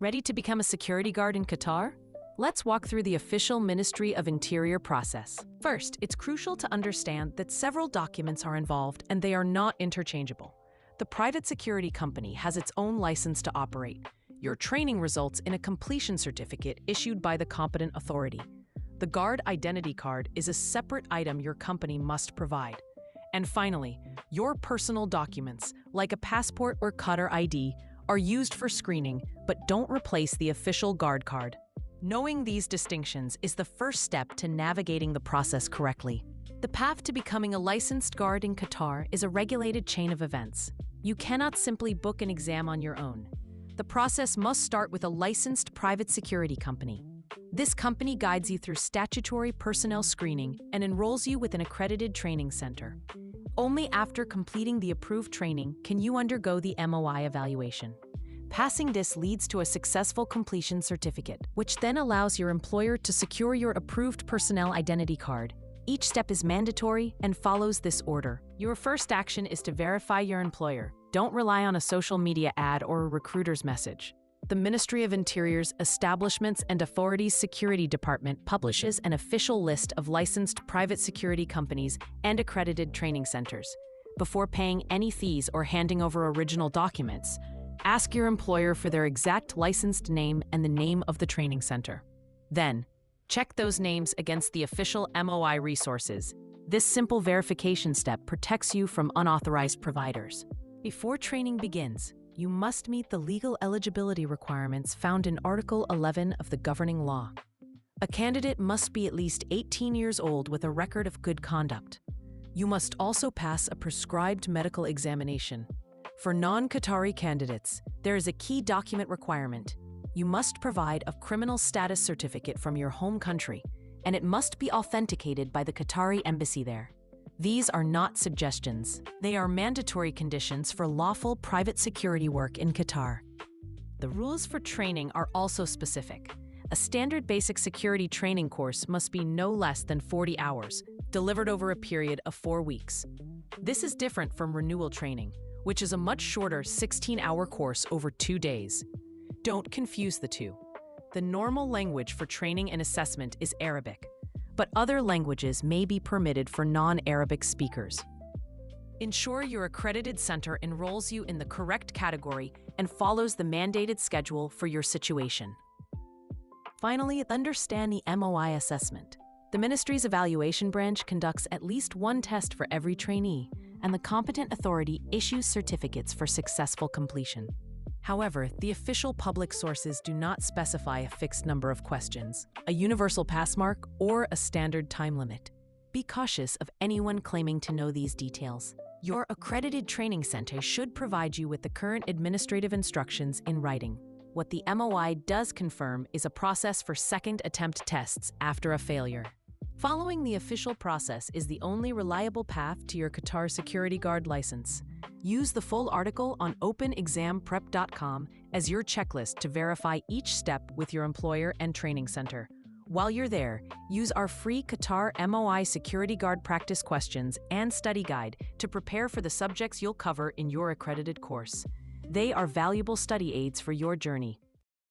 Ready to become a security guard in Qatar? Let's walk through the official Ministry of Interior process. First, it's crucial to understand that several documents are involved and they are not interchangeable. The private security company has its own license to operate. Your training results in a completion certificate issued by the competent authority. The guard identity card is a separate item your company must provide. And finally, your personal documents, like a passport or Qatar ID, are used for screening but don't replace the official guard card. Knowing these distinctions is the first step to navigating the process correctly. The path to becoming a licensed guard in Qatar is a regulated chain of events. You cannot simply book an exam on your own. The process must start with a licensed private security company. This company guides you through statutory personnel screening and enrolls you with an accredited training center. Only after completing the approved training can you undergo the MOI evaluation. Passing this leads to a successful completion certificate, which then allows your employer to secure your approved personnel identity card. Each step is mandatory and follows this order. Your first action is to verify your employer. Don't rely on a social media ad or a recruiter's message. The Ministry of Interior's Establishments and Authorities Security Department publishes an official list of licensed private security companies and accredited training centers. Before paying any fees or handing over original documents, ask your employer for their exact licensed name and the name of the training center. Then, check those names against the official MOI resources. This simple verification step protects you from unauthorized providers. Before training begins, you must meet the legal eligibility requirements found in Article 11 of the governing law. A candidate must be at least 18 years old with a record of good conduct. You must also pass a prescribed medical examination. For non-Qatari candidates, there is a key document requirement. You must provide a criminal status certificate from your home country, and it must be authenticated by the Qatari embassy there. These are not suggestions. They are mandatory conditions for lawful private security work in Qatar. The rules for training are also specific. A standard basic security training course must be no less than 40 hours, delivered over a period of 4 weeks. This is different from renewal training, which is a much shorter 16-hour course over 2 days. Don't confuse the two. The normal language for training and assessment is Arabic, but other languages may be permitted for non-Arabic speakers. Ensure your accredited center enrolls you in the correct category and follows the mandated schedule for your situation. Finally, understand the MOI assessment. The ministry's evaluation branch conducts at least one test for every trainee, and the competent authority issues certificates for successful completion. However, the official public sources do not specify a fixed number of questions, a universal pass mark, or a standard time limit. Be cautious of anyone claiming to know these details. Your accredited training center should provide you with the current administrative instructions in writing. What the MOI does confirm is a process for second attempt tests after a failure. Following the official process is the only reliable path to your Qatar Security Guard license. Use the full article on openexamprep.com as your checklist to verify each step with your employer and training center. While you're there, use our free Qatar MOI Security Guard practice questions and study guide to prepare for the subjects you'll cover in your accredited course. They are valuable study aids for your journey.